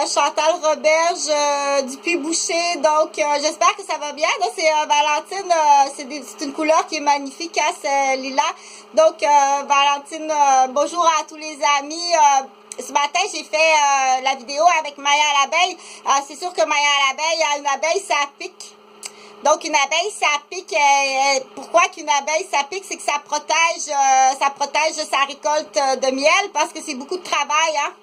Chantal Roberge du Puy-Boucher. Donc, j'espère que ça va bien. Donc, c'est Valentine, c'est une couleur qui est magnifique, hein, c'est lilas. Donc, Valentine, bonjour à tous les amis. Ce matin, j'ai fait la vidéo avec Maya l'abeille. C'est sûr que Maya l'abeille, une abeille, ça pique. Donc, une abeille, ça pique. Pourquoi qu'une abeille, ça pique? C'est que ça protège sa récolte de miel parce que c'est beaucoup de travail, hein.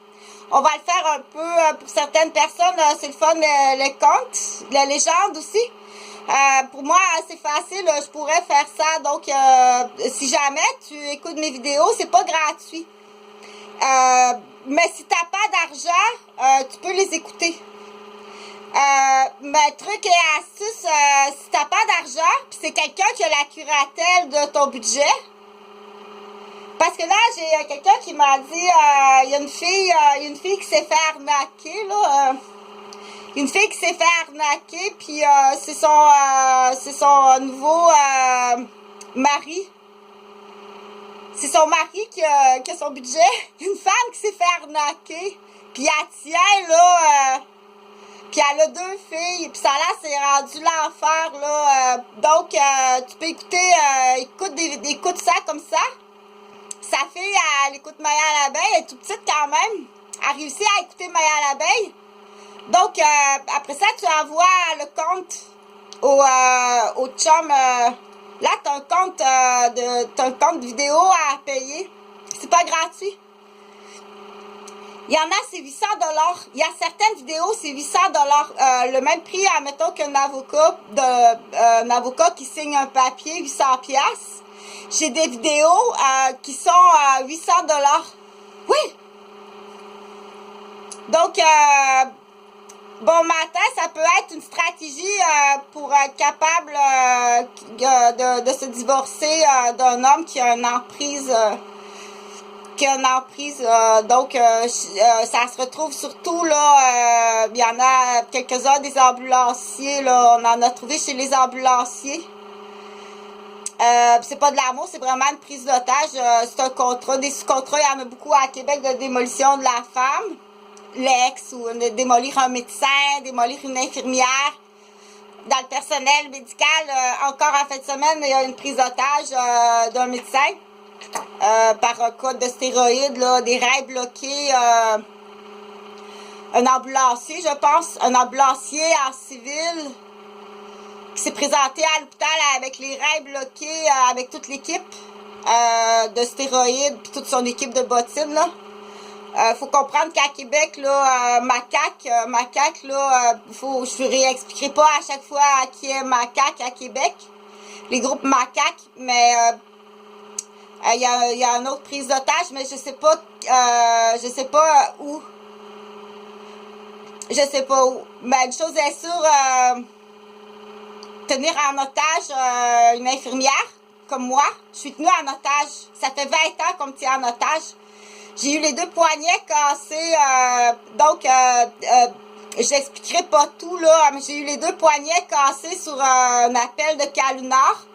On va le faire un peu pour certaines personnes. C'est le fun, les contes, les légendes aussi. Pour moi, c'est facile. Je pourrais faire ça. Donc, si jamais tu écoutes mes vidéos, c'est pas gratuit. Mais si t'as pas d'argent, tu peux les écouter. Mais truc et astuce, si t'as pas d'argent, puis c'est quelqu'un qui a la curatelle de ton budget. Parce que là, j'ai quelqu'un qui m'a dit, il y a une fille qui s'est fait arnaquer, là. Une fille qui s'est fait arnaquer, puis c'est son nouveau mari. C'est son mari qui a son budget. Une femme qui s'est fait arnaquer, puis elle tient, là, puis elle a 2 filles, puis ça là, c'est rendu l'enfer, là. Donc, tu peux écoute ça comme ça. Sa fille, elle écoute Maya l'abeille, elle est toute petite quand même. Elle a réussi à écouter Maya l'abeille. Donc, après ça, tu envoies le compte au chum. Là, t'as un compte vidéo à payer. C'est pas gratuit. Il y en a, c'est 800 $. Il y a certaines vidéos, c'est 800 $. Le même prix, admettons, qu'un avocat qui signe un papier, 800 $. J'ai des vidéos qui sont à 800 $. Oui! Donc, bon matin, ça peut être une stratégie pour être capable de se divorcer d'un homme qui a une emprise. Donc, ça se retrouve surtout, là, il y en a quelques-uns des ambulanciers, là, on en a trouvé chez les ambulanciers. C'est pas de l'amour, c'est vraiment une prise d'otage. C'est un contrat, des sous-contrats, il y en a beaucoup à Québec de démolition de la femme, l'ex, ou de démolir un médecin, démolir une infirmière. Dans le personnel médical, encore en fin de semaine, il y a une prise d'otage d'un médecin par un cas de stéroïdes, là, des reins bloqués. Un ambulancier, je pense, un ambulancier en civil qui s'est présenté à l'hôpital avec les reins bloqués, avec toute l'équipe de stéroïdes, puis toute son équipe de bottines, là. Faut comprendre qu'à Québec, là, macaque, là, je ne réexpliquerai pas à chaque fois qui est macaque à Québec, les groupes macaques, mais il y a une autre prise d'otage, mais je sais pas où. Je sais pas où. Mais une chose est sûre, tenir en otage une infirmière, comme moi. Je suis tenue en otage. Ça fait 20 ans qu'on me tient en otage. J'ai eu les 2 poignets cassés. Donc, je n'expliquerai pas tout, là. Mais j'ai eu les 2 poignets cassés sur un appel de Calunar,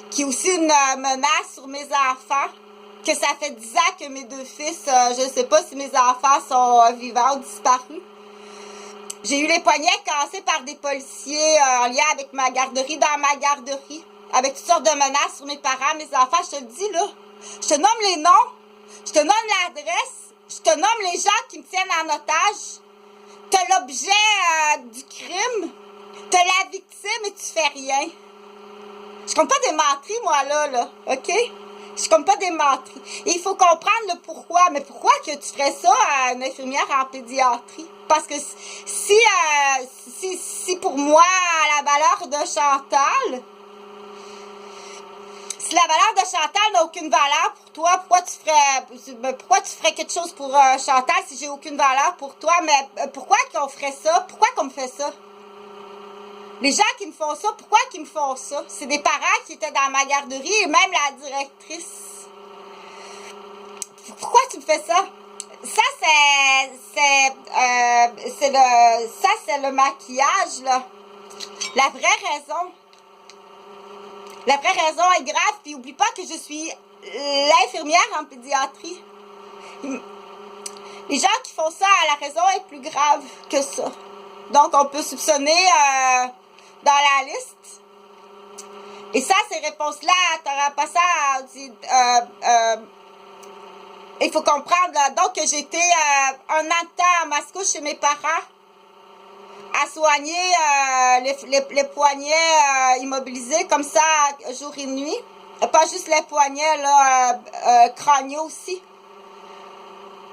qui est aussi une menace sur mes enfants. Que ça fait 10 ans que mes 2 fils, je ne sais pas si mes enfants sont vivants ou disparus. J'ai eu les poignets cassés par des policiers en lien avec ma garderie, dans ma garderie, avec toutes sortes de menaces sur mes parents, mes enfants. Je te le dis, là, je te nomme les noms, je te nomme l'adresse, je te nomme les gens qui me tiennent en otage. T'as l'objet du crime, t'as la victime et tu fais rien. Je compte pas des menteries, moi, là, OK? Je compte pas des menteries. Et il faut comprendre le pourquoi. Mais pourquoi que tu ferais ça à une infirmière en pédiatrie? Parce que si pour moi, la valeur de Chantal, si la valeur de Chantal n'a aucune valeur pour toi, pourquoi tu ferais quelque chose pour Chantal si j'ai aucune valeur pour toi? Mais pourquoi qu'on ferait ça? Pourquoi qu'on me fait ça? Les gens qui me font ça, pourquoi qu'ils me font ça? C'est des parents qui étaient dans ma garderie et même la directrice. Pourquoi tu me fais ça? Ça, c'est le maquillage, là. La vraie raison est grave, puis oublie pas que je suis l'infirmière en pédiatrie. Les gens qui font ça, la raison est plus grave que ça. Donc, on peut soupçonner dans la liste. Et ça, ces réponses-là, t'auras pas ça. Il faut comprendre, là, donc, que j'étais un an de temps à Mascouche chez mes parents à soigner les poignets immobilisés, comme ça, jour et nuit. Pas juste les poignets, là, crâniaux aussi.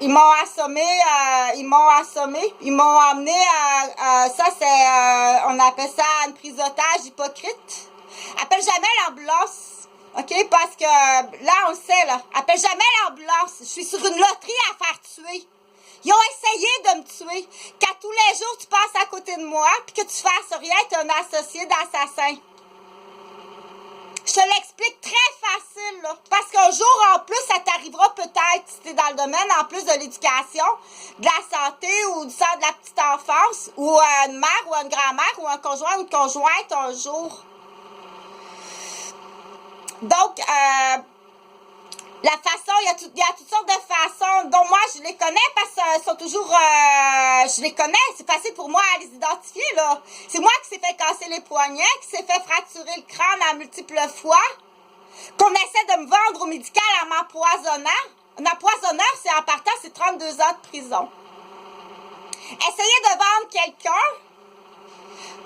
Ils m'ont assommé, ils m'ont amené ça c'est, on appelle ça une prise d'otage hypocrite. Appelle jamais l'ambulance, ok? Parce que là, on le sait, là. Appelle jamais l'ambulance. Je suis sur une loterie à faire tuer. Ils ont essayé de me tuer. Qu'à tous les jours, tu passes à côté de moi, puis que tu fasses rien, tu es un associé d'assassin. Je te l'explique très facile, là. Parce qu'un jour, en plus, ça t'arrivera peut-être, si tu es dans le domaine, en plus de l'éducation, de la santé ou du centre de la petite enfance, ou une mère ou une grand-mère ou un conjoint ou une conjointe un jour. Donc, la façon, il y a toutes sortes de façons, dont moi, je les connais parce qu'ils sont toujours, je les connais, c'est facile pour moi à les identifier, là. C'est moi qui s'est fait casser les poignets, qui s'est fait fracturer le crâne à multiples fois, qu'on essaie de me vendre au médical en m'empoisonnant. Un empoisonneur, c'est en partant, c'est 32 ans de prison. Essayer de vendre quelqu'un,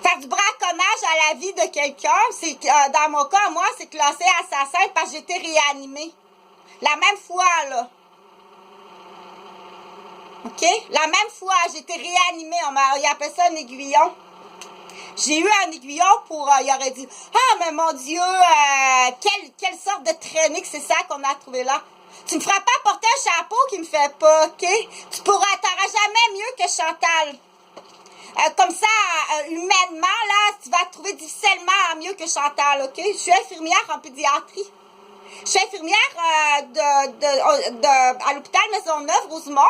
faire du braconnage à la vie de quelqu'un, c'est dans mon cas, moi, c'est classé assassin parce que j'étais réanimée. La même fois, là. OK? La même fois, j'ai été réanimée. Il appelle ça un aiguillon. J'ai eu un aiguillon pour... il aurait dit, « Ah, mais mon Dieu, quelle sorte de traînée que c'est ça qu'on a trouvé là. Tu me feras pas porter un chapeau qui me fait pas, OK? Tu t'auras jamais mieux que Chantal. Comme ça, humainement, là, tu vas te trouver difficilement mieux que Chantal, OK? Je suis infirmière en pédiatrie. Je suis infirmière à l'hôpital Maisonneuve-Rosemont.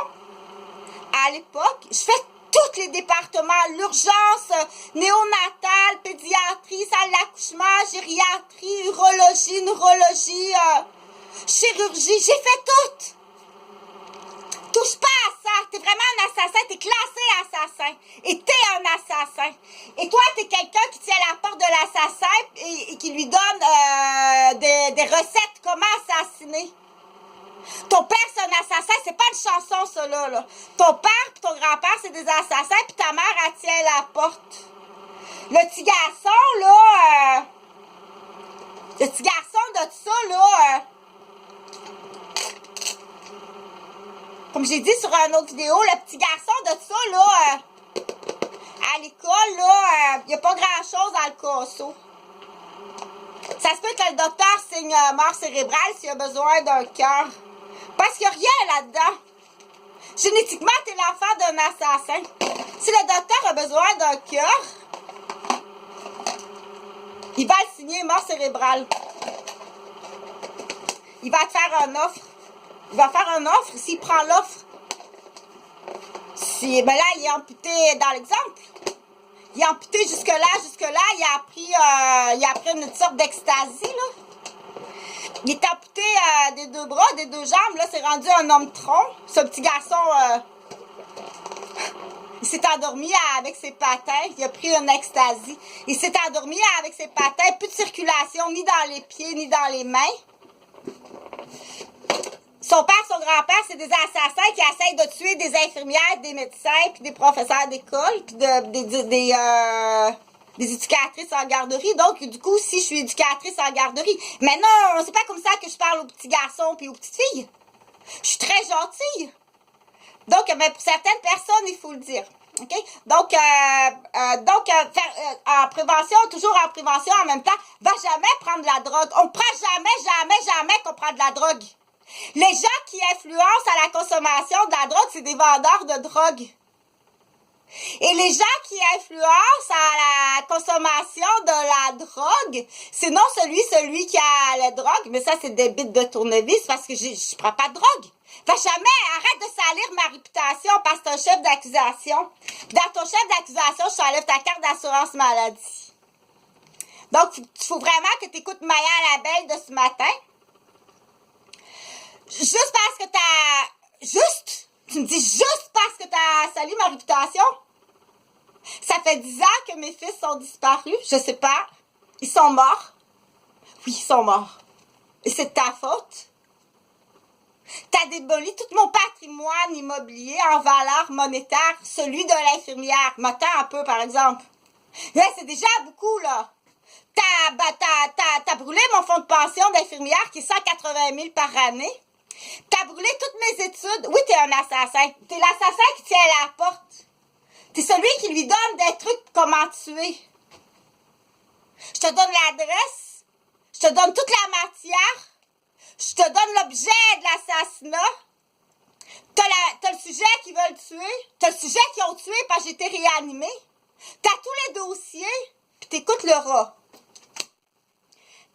À l'époque, je fais tous les départements, l'urgence, néonatale, pédiatrie, salle d'accouchement, gériatrie, urologie, neurologie, chirurgie. J'ai fait tout. Touche pas à ça. T'es vraiment un assassin. T'es classé assassin. Et t'es un assassin. Et toi, t'es quelqu'un qui tient la porte de l'assassin et qui lui donne des recettes comment assassiner. Ton père, c'est un assassin. C'est pas une chanson, ça, là. Ton père et ton grand-père, c'est des assassins. Puis ta mère, elle tient la porte. Le petit garçon, là... le petit garçon de ça, là... comme j'ai dit sur une autre vidéo, le petit garçon de ça, là, à l'école, là, il n'y a pas grand-chose dans le casseau. Ça se peut que le docteur signe mort cérébrale s'il a besoin d'un cœur. Parce qu'il n'y a rien là-dedans. Génétiquement, tu es l'enfant d'un assassin. Si le docteur a besoin d'un cœur, il va le signer mort cérébrale. Il va te faire une offre. Il va faire une offre. S'il prend l'offre, ben là, il est amputé dans l'exemple. Il est amputé jusque-là. Il a pris une sorte d'ecstasy, là. Il est amputé des deux bras, des deux jambes. Là, c'est rendu un homme-tronc. Ce petit garçon, il s'est endormi avec ses patins. Il a pris une ecstasy. Il s'est endormi avec ses patins. Plus de circulation, ni dans les pieds, ni dans les mains. Son père, son grand-père, c'est des assassins qui essayent de tuer des infirmières, des médecins, puis des professeurs d'école, puis des éducatrices en garderie. Donc, du coup, si je suis éducatrice en garderie, mais non, c'est pas comme ça que je parle aux petits garçons puis aux petites filles. Je suis très gentille. Donc, mais pour certaines personnes, il faut le dire. OK? Donc, en prévention, toujours en prévention en même temps, va jamais prendre de la drogue. On prend jamais qu'on prend de la drogue. Les gens qui influencent à la consommation de la drogue, c'est des vendeurs de drogue. Et les gens qui influencent à la consommation de la drogue, c'est non celui qui a la drogue, mais ça c'est des bits de tournevis parce que je prends pas de drogue. Fait jamais, arrête de salir ma réputation parce que t'es un chef d'accusation. Dans ton chef d'accusation, je t'enlève ta carte d'assurance maladie. Donc, il faut vraiment que tu écoutes Maya Labelle de ce matin. Juste parce que Tu me dis juste parce que tu as sali ma réputation? Ça fait 10 ans que mes fils sont disparus. Je sais pas. Ils sont morts. Oui, ils sont morts. Et c'est de ta faute. T'as démoli tout mon patrimoine immobilier en valeur monétaire, celui de l'infirmière. M'attends un peu, par exemple. Là, c'est déjà beaucoup, là. T'as brûlé mon fonds de pension d'infirmière qui est 180 000 par année. T'as brûlé toutes mes études. Oui, t'es un assassin. T'es l'assassin qui tient à la porte. T'es celui qui lui donne des trucs pour comment tuer. Je te donne l'adresse. Je te donne toute la matière. Je te donne l'objet de l'assassinat. T'as le sujet qui veut le tuer. T'as le sujet qui ont tué parce que j'ai été réanimée. T'as tous les dossiers. Puis t'écoutes le rat.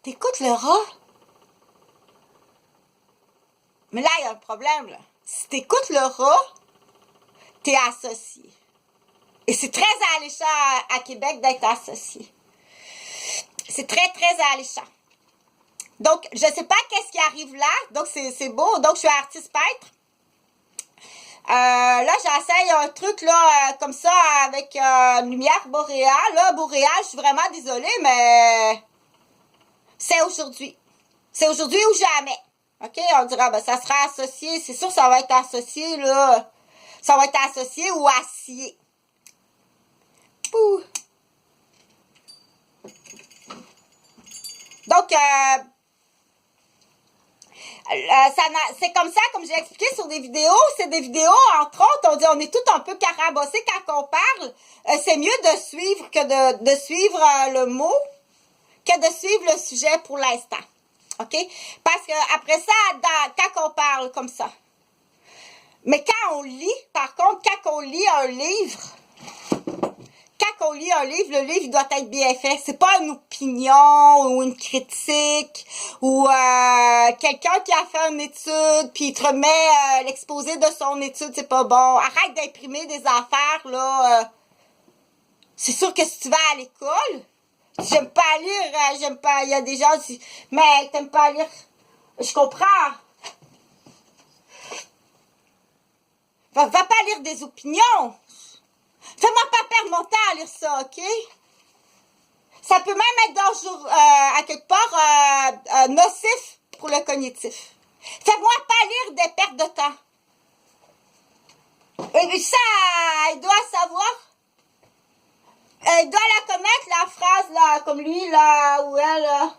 T'écoutes le rat? Mais là, il y a un problème, là. Si t'écoutes le rat, t'es associé. Et c'est très alléchant à Québec d'être associé. C'est très, très alléchant. Donc, je sais pas qu'est-ce qui arrive là. Donc, c'est beau. Donc, je suis artiste peintre. Là, j'essaye un truc, là, comme ça, avec une lumière boréale. Là, boréale, je suis vraiment désolée, mais c'est aujourd'hui. C'est aujourd'hui ou jamais. OK? On dira, ben, ça sera associé. C'est sûr, ça va être associé, là. Ça va être associé ou acier. Pouh. Donc, c'est comme ça, comme j'ai expliqué sur des vidéos. C'est des vidéos, entre autres, on dit on est tout un peu carabossé quand on parle. C'est mieux de suivre que de suivre le mot que de suivre le sujet pour l'instant. OK? Parce que après ça, quand on parle comme ça. Mais quand on lit, par contre, quand on lit un livre, le livre doit être bien fait. C'est pas une opinion ou une critique ou quelqu'un qui a fait une étude puis il te remet l'exposé de son étude, c'est pas bon. Arrête d'imprimer des affaires, là. C'est sûr que si tu vas à l'école, j'aime pas lire, il y a des gens qui disent, mais t'aimes pas lire. Je comprends. Va pas lire des opinions. Fais-moi pas perdre mon temps à lire ça, OK? Ça peut même être dangereux, à quelque part, nocif pour le cognitif. Fais-moi pas lire des pertes de temps. Et ça, il doit savoir. Il doit la connaître, la phrase, là, comme lui, là, ou elle, là.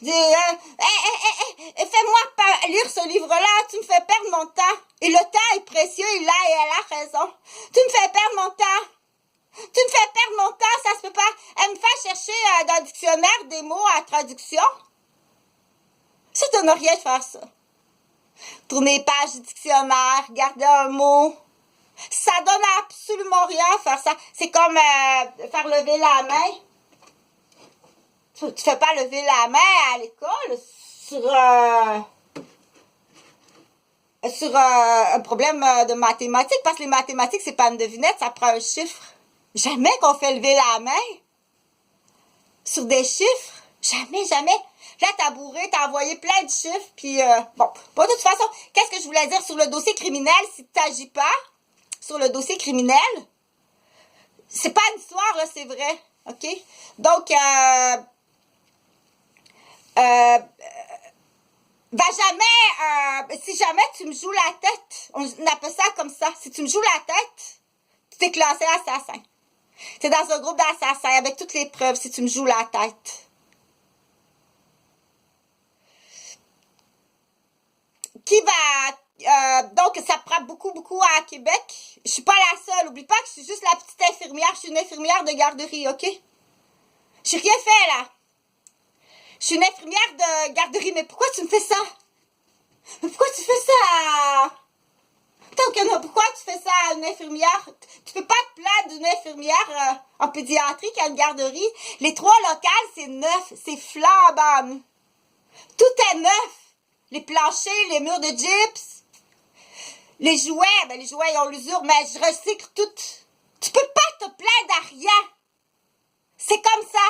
Fais-moi pas lire ce livre-là, tu me fais perdre mon temps. Et le temps est précieux, elle a raison. Tu me fais perdre mon temps. Tu me fais perdre mon temps, ça se peut pas. Elle me fait chercher dans le dictionnaire des mots à traduction. Ça donne rien de faire ça. Tourner les pages du dictionnaire, garder un mot. Ça donne absolument rien faire ça. C'est comme faire lever la main. Tu fais pas lever la main à l'école sur un problème de mathématiques, parce que les mathématiques, c'est pas une devinette, ça prend un chiffre. Jamais qu'on fait lever la main sur des chiffres. Jamais, jamais. Là, t'as bourré, t'as envoyé plein de chiffres, puis bon. De toute façon, qu'est-ce que je voulais dire sur le dossier criminel, si tu t'agis pas sur le dossier criminel, c'est pas une histoire, là, c'est vrai. OK? Donc, si jamais tu me joues la tête, on appelle ça comme ça, si tu me joues la tête, tu t'es classé assassin. T'es dans un groupe d'assassins avec toutes les preuves si tu me joues la tête. Qui va... donc, ça prend beaucoup, beaucoup à Québec. Je suis pas la seule. Oublie pas que je suis juste la petite infirmière. Je suis une infirmière de garderie, OK? J'ai rien fait, là. Je suis une infirmière de garderie. Mais pourquoi tu me fais ça? Mais pourquoi tu fais ça? Pourquoi tu fais ça à une infirmière? Tu peux pas te plaindre d'une infirmière en pédiatrie qui a une garderie. Les 3 locales, c'est neuf. C'est flambant. Tout est neuf. Les planchers, les murs de gyps. Les jouets, les jouets, ils ont l'usure, mais je recycle tout. Tu peux pas te plaindre à rien. C'est comme ça.